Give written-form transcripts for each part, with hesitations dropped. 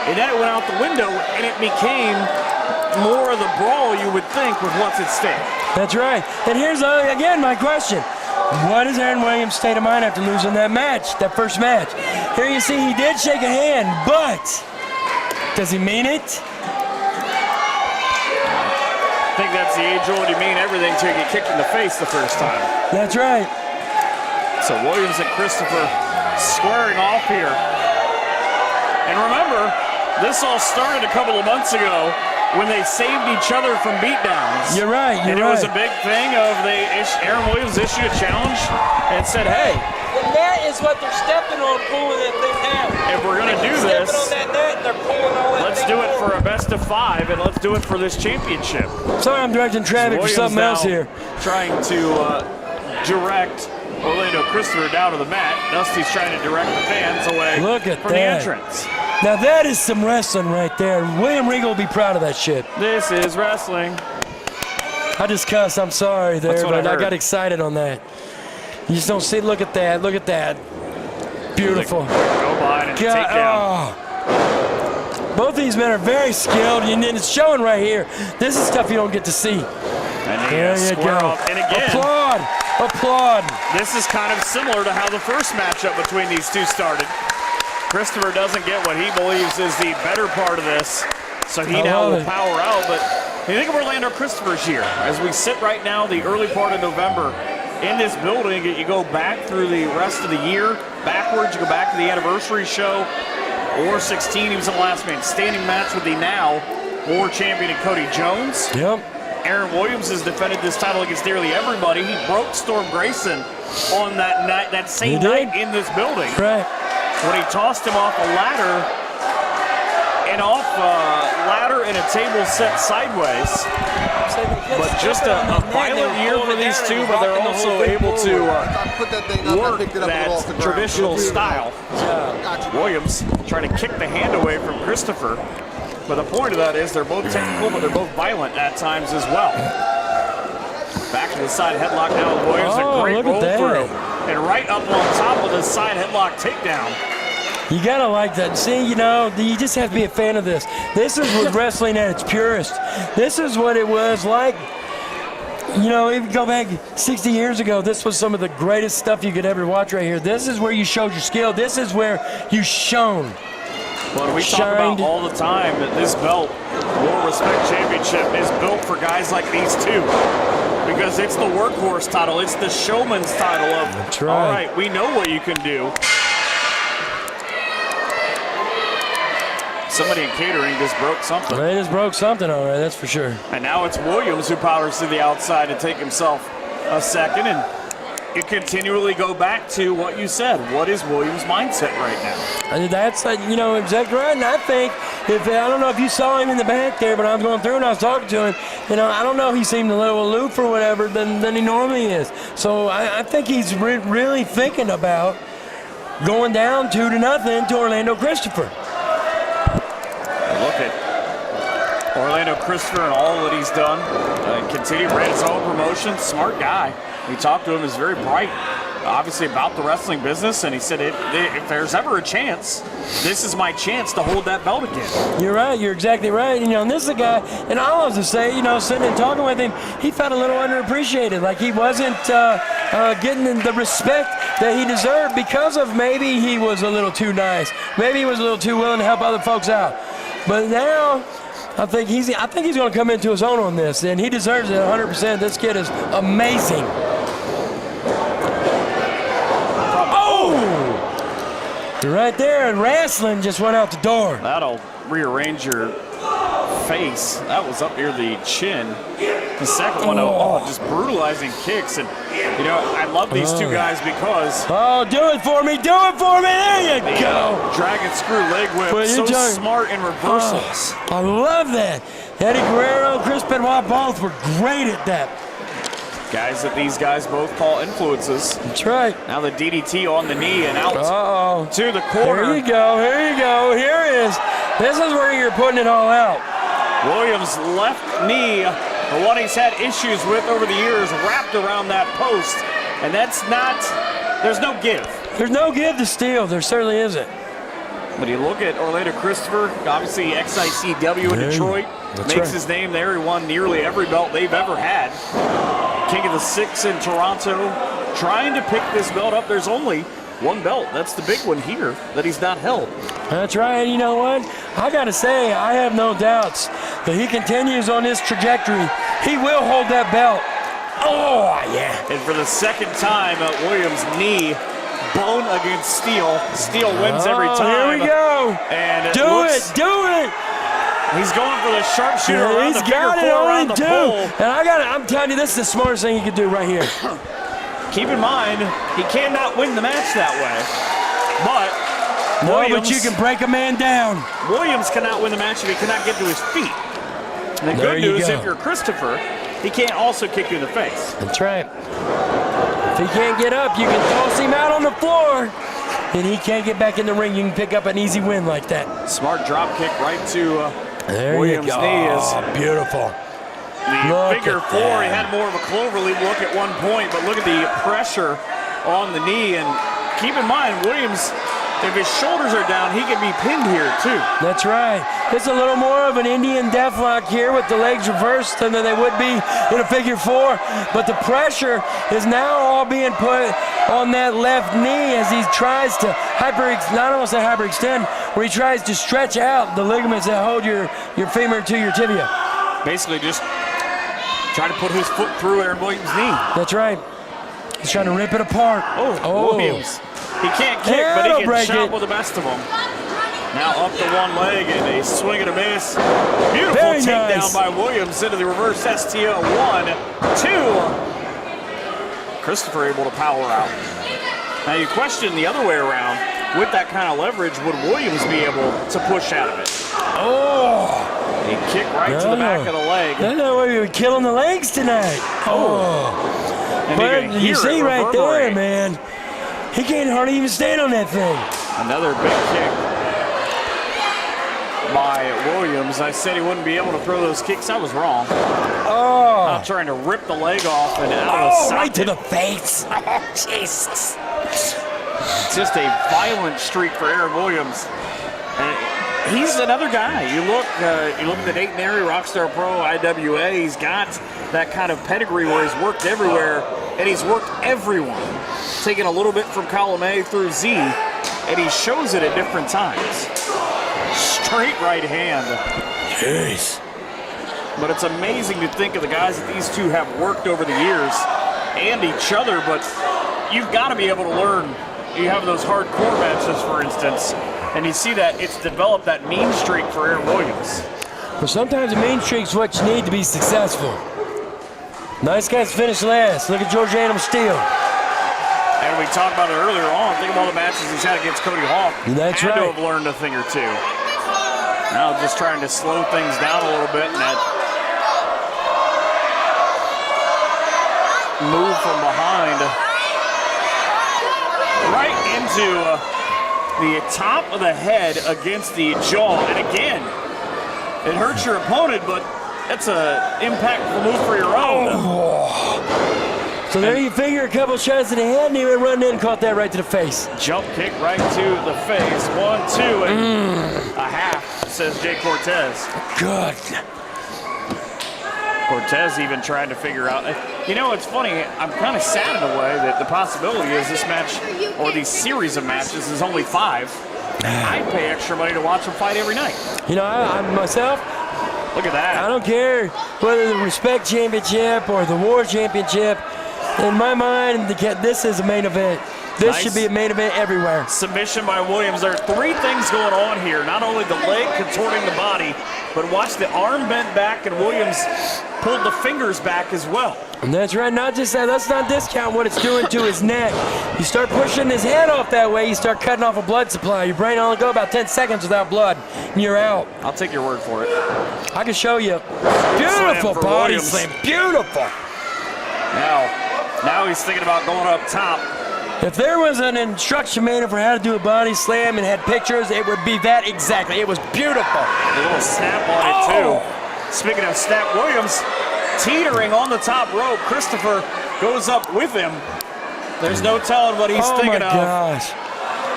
and then it went out the window, and it became more of the brawl you would think with what's at stake. That's right. And here's, again, my question. What is Aaron Williams' state of mind after losing that match, that first match? Here you see he did shake a hand, but does he mean it? I think that's the age-old, you mean everything till you get kicked in the face the first time. That's right. So Williams and Christopher squaring off here. And remember, this all started a couple of months ago when they saved each other from beatdowns. You're right, and it was a big thing of Aaron Williams issued a challenge and said, hey. The net is what they're stepping on, pulling that thing down. If we're going to do this, on that net, they're pulling all that let's do it for a best of 5, and let's do it for this championship. Sorry, I'm directing traffic for something else here. Trying to direct Orlando Christopher down to the mat. Dusty's trying to direct the fans away from the entrance. Now that is some wrestling right there. William Regal will be proud of that shit. This is wrestling. I just cussed, I'm sorry there, but I got excited on that. You just don't see, look at that, look at that. Beautiful. Go by and take down. Oh. Both of these men are very skilled, and it's showing right here. This is stuff you don't get to see. And there you go. And again, applaud, applaud. This is kind of similar to how the first matchup between these two started. Christopher doesn't get what he believes is the better part of this, so he now will power out. But you think of Orlando Christopher's year, as we sit right now, the early part of November, in this building, you go back through the rest of the year, backwards, you go back to the anniversary show, War 16, he was in the last man standing match with the now War champion Cody Jones. Yep. Aaron Williams has defended this title against nearly everybody. He broke Storm Grayson on that night, that same night in this building. Right. When he tossed him off a ladder and off a ladder and a table set sideways. But just a violent year for these two, but they're also able to work that traditional style. Williams trying to kick the hand away from Christopher. But the point of that is they're both technical, but they're both violent at times as well. Back to the side headlock now with Williams. A great roll through. And right up on top of the side headlock takedown. You gotta like that. See, you know, you just have to be a fan of this. This is what wrestling at its purest. This is what it was like. You know, if you go back 60 years ago, this was some of the greatest stuff you could ever watch right here. This is where you showed your skill. This is where you shone. Well, we talk about all the time that this belt, War Respect Championship, is built for guys like these two. Because it's the workhorse title. It's the showman's title of, that's right. All right, we know what you can do. Somebody in catering just broke something. They just broke something, all right, that's for sure. And now it's Williams who powers to the outside to take himself a second. And you continually go back to what you said. What is Williams' mindset right now? That's, you know, exactly right. And I think, I don't know if you saw him in the back there, but I was going through and I was talking to him. You know, I don't know if he seemed a little aloof or whatever than he normally is. So I think he's really thinking about going down 2-0 to Orlando Christopher. Look at Orlando Christopher and all that he's done. Ran his own promotion. Smart guy. We talked to him. He's very bright, obviously, about the wrestling business. And he said, if there's ever a chance, this is my chance to hold that belt again. You're right. You're exactly right. You know, and this is a guy, and I'll have to say, you know, sitting and talking with him, he felt a little underappreciated. Like he wasn't getting the respect that he deserved because of maybe he was a little too nice. Maybe he was a little too willing to help other folks out. But now, I think he's going to come into his own on this, and he deserves it 100%. This kid is amazing. Oh! Right there, and wrestling just went out the door. That'll rearrange your face. That was up near the chin. The second one, just brutalizing kicks. And, you know, I love these two guys because... Oh, do it for me, do it for me. There you go. Dragon screw leg whip, so smart in reversals. I love that. Eddie Guerrero, Chris Benoit both were great at that. Guys that these guys both call influences. That's right. Now the DDT on the knee and out to the corner. Here you go, here you go, here it is. This is where you're putting it all out. Williams' left knee, the one he's had issues with over the years, wrapped around that post. And that's not, there's no give. There's no give to steal, there certainly isn't. But you look at Orlando Christopher, obviously XICW in Detroit, makes his name there. He won nearly every belt they've ever had. King of the Six in Toronto, trying to pick this belt up. There's only one belt. That's the big one here that he's not held. That's right. You know what? I got to say, I have no doubts that he continues on this trajectory. He will hold that belt. Oh, yeah. And for the second time, Williams' knee, bone against steel. Steel wins every time. Here we go. And do it. He's going for the sharpshooter around the figure four around the pole. And I'm telling you, this is the smartest thing he could do right here. Keep in mind, he cannot win the match that way. But but you can break a man down. Williams cannot win the match if he cannot get to his feet. And the good news, if you're Christopher, he can't also kick you in the face. That's right. If he can't get up, you can toss him out on the floor. And he can't get back in the ring. You can pick up an easy win like that. Smart drop kick right to Williams' knee. Oh, beautiful. The figure four, he had more of a cloverleaf look at one point, but look at the pressure on the knee. And keep in mind, Williams, if his shoulders are down, he can be pinned here too. That's right. It's a little more of an Indian deathlock here with the legs reversed than they would be in a figure four. But the pressure is now all being put on that left knee as he tries to hyperextend, where he tries to stretch out the ligaments that hold your femur to your tibia. Basically just trying to put his foot through Aaron Williams' knee. That's right. He's trying to rip it apart. Oh. Williams. He can't kick, but he can shot with the best of them. Now up to one leg and a swing and a miss. Beautiful takedown by Williams into the reverse STO. 1, 2. Christopher able to power out. Now you question the other way around. With that kind of leverage, would Williams be able to push out of it? He kicked right to the back of the leg. No, we were killing the legs tonight. And you see right there, man. He can't hardly even stand on that thing. Another big kick by Williams. I said he wouldn't be able to throw those kicks. I was wrong. Not trying to rip the leg off and out of the socket. Right to the face. Jesus. Just a violent streak for Aaron Williams. And he's another guy. You look at Nate Neri, Rockstar Pro, IWA. He's got that kind of pedigree where he's worked everywhere and he's worked everyone. Taking a little bit from column A through Z, and he shows it at different times. Straight right hand. Jeez. But it's amazing to think of the guys that these two have worked over the years and each other, but you've got to be able to learn. You have those hardcore matches, for instance, and you see that it's developed that mean streak for Aaron Williams. But sometimes a mean streak's what you need to be successful. Nice guys finish last. Look at George Animal Steel. And we talked about it earlier on. Think of all the matches he's had against Cody Hawk. That's had right. to have learned a thing or two. Now just trying to slow things down a little bit. And that move from behind. Right into the top of the head against the jaw. And again, it hurts your opponent, but that's an impactful move for your own. So there you figure a couple shots to the head, and he went running in and caught that right to the face. Jump kick right to the face. 1, 2, and a half, says Jay Cortez. Good. Cortez even trying to figure out. You know, it's funny. I'm kind of sad in a way that the possibility is this match, or these series of matches, is only 5. I pay extra money to watch them fight every night. You know, I myself, look at that. I don't care whether the Respect Championship or the War Championship. In my mind, this is a main event. This should be a main event everywhere. Submission by Williams. There are 3 things going on here. Not only the leg contorting the body, but watch the arm bent back, and Williams pulled the fingers back as well. And that's right. Not just that. Let's not discount what it's doing to his neck. You start pushing his head off that way, you start cutting off a blood supply. Your brain only go about 10 seconds without blood, and you're out. I'll take your word for it. I can show you. Beautiful body slam. Beautiful. Now he's thinking about going up top. If there was an instruction manual for how to do a body slam and had pictures, it would be that exactly. It was beautiful. A little snap on it, too. Speaking of snap, Williams teetering on the top rope. Christopher goes up with him. There's no telling what he's thinking of. Oh, my gosh.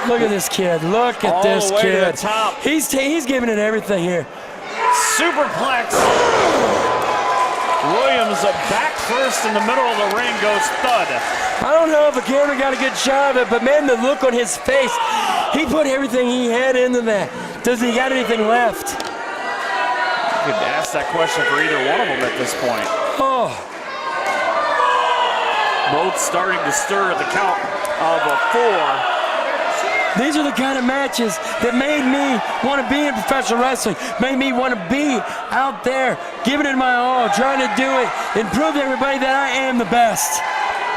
Look at this kid. Look at All this the way to kid. the top. He's giving it everything here. Superplex. Williams back first in the middle of the ring, goes thud. I don't know if the camera got a good shot of it, but man, the look on his face, he put everything he had into that. Does he got anything left? You could ask that question for either one of them at this point. Oh, Both starting to stir at the count of a 4. these are the kind of matches that made me want to be in professional wrestling, made me want to be out there, giving it my all, trying to do it, and prove to everybody that I am the best.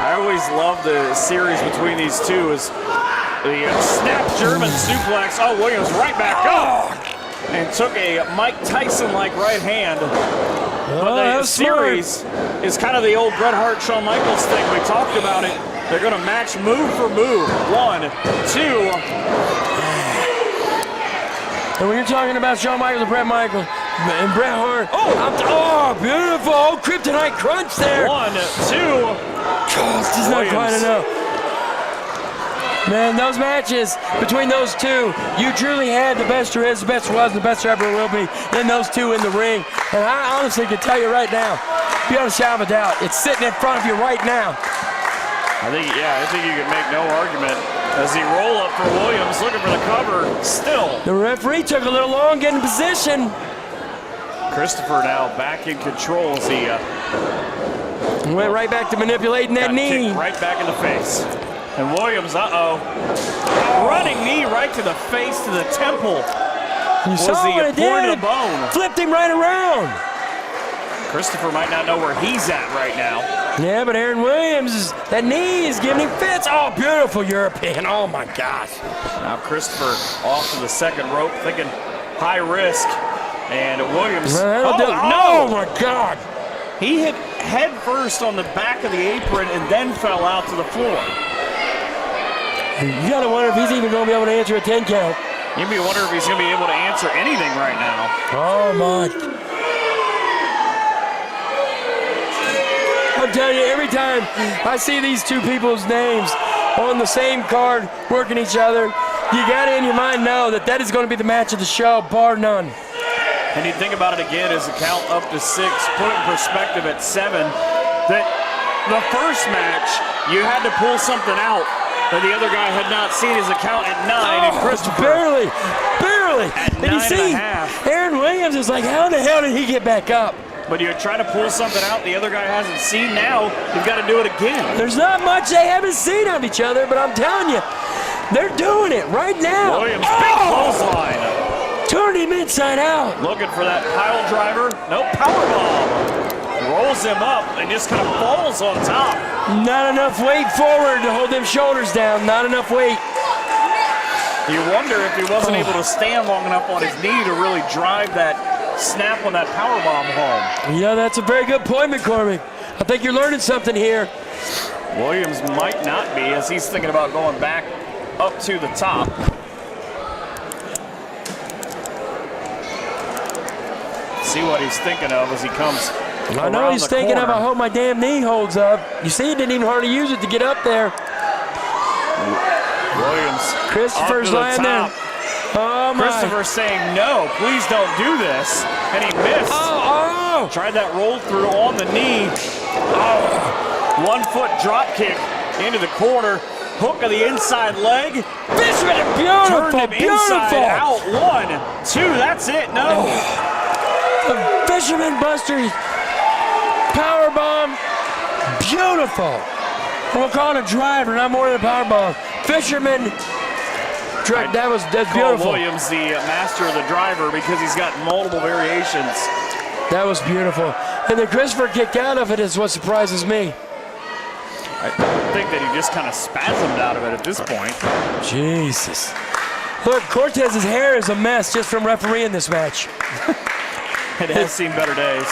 I always love the series between these two is the snap German suplex. Oh, Williams right back up and took a Mike Tyson-like right hand. But that the was smart. series is kind of the old Bret Hart, Shawn Michaels thing. We talked about it. They're going to match move for move. 1, 2. And when you're talking about Shawn Michaels and Bret Michaels and Bret Hart, oh, beautiful. Oh, Kryptonite Crunch there. 1, 2. Just not Williams. quite enough. Man, those matches between those two, you truly had the best there is, the best was, the best there ever will be in those two in the ring. And I honestly can tell you right now, beyond a shadow of a doubt, it's sitting in front of you right now. I think you can make no argument as he roll up for Williams, looking for the cover. Still, The referee took a little long getting in position. Christopher now back in control as he Went right back to manipulating that got knee. kicked right back in the face. And Williams, running knee right to the face, to the temple. You Was saw the what it point of did. the bone. Flipped him right around. Christopher might not know where he's at right now. Yeah, but Aaron Williams, that knee is giving him fits. Oh, beautiful European. Oh, my gosh. Now Christopher off to the second rope, thinking high risk. And Williams, Oh, my God. He hit head first on the back of the apron and then fell out to the floor. You got to wonder if he's even going to be able to answer a 10 count. You'd be wondering if he's going to be able to answer anything right now. Oh, my. I'm telling you, every time I see these two people's names on the same card working each other, you got to in your mind know that that is going to be the match of the show, bar none. And you think about it again as the count up to 6, put it in perspective at 7, that the first match, you had to pull something out that the other guy had not seen as a count at 9, and Christopher barely. at And you 9 see, and a half. Aaron Williams is like, how the hell did he get back up? But you're trying to pull something out the other guy hasn't seen now, you've got to do it again. There's not much they haven't seen of each other, but I'm telling you, they're doing it right now. Williams, big clothesline. Turned him inside out. Looking for that pile driver. Nope, powerbomb. Rolls him up and just kind of falls on top. Not enough weight forward to hold them shoulders down. Not enough weight. You wonder if he wasn't able to stand long enough on his knee to really drive that snap on that powerbomb home. Yeah, that's a very good point, McCormick. I think you're learning something here. Williams might not be, as he's thinking about going back up to the top. See what he's thinking of as he comes I know he's thinking of, I hope my damn knee holds up. You see, he didn't even hardly use it to get up there. Williams, Christopher's up to the lying there. top. Oh, my. Christopher saying, no, please don't do this. And he missed. Oh. Tried that roll through on the knee. Oh. 1 foot drop kick into the corner. Hook of the inside leg. Fishman, Turned him beautiful. inside out. 1, 2, that's it. No. The Fisherman Buster powerbomb, beautiful. We'll call it a driver, not more than a powerbomb. Fisherman, that's Call beautiful. Williams the master of the driver because he's got multiple variations. That was beautiful. And then Christopher kicked out of it is what surprises me. I think that he just kind of spasmed out of it at this point. Jesus. Look, Cortez's hair is a mess just from refereeing this match. It has seen better days.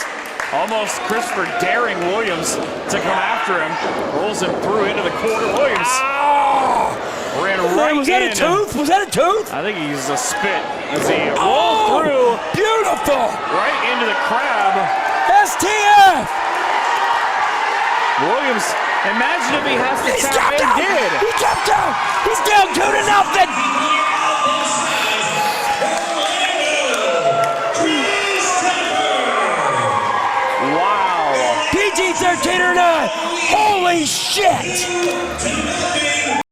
Almost Christopher daring Williams to come after him. Rolls him through into the corner. Williams ran right in. Was that a tooth? Was that a tooth? I think he used a spit as he rolled through Beautiful. right into the crab. STF. Williams Imagine if he has to He's tap tapped in. out. Did. He tapped out. He's down 2-0. Wow. PG-13 or not. Holy shit.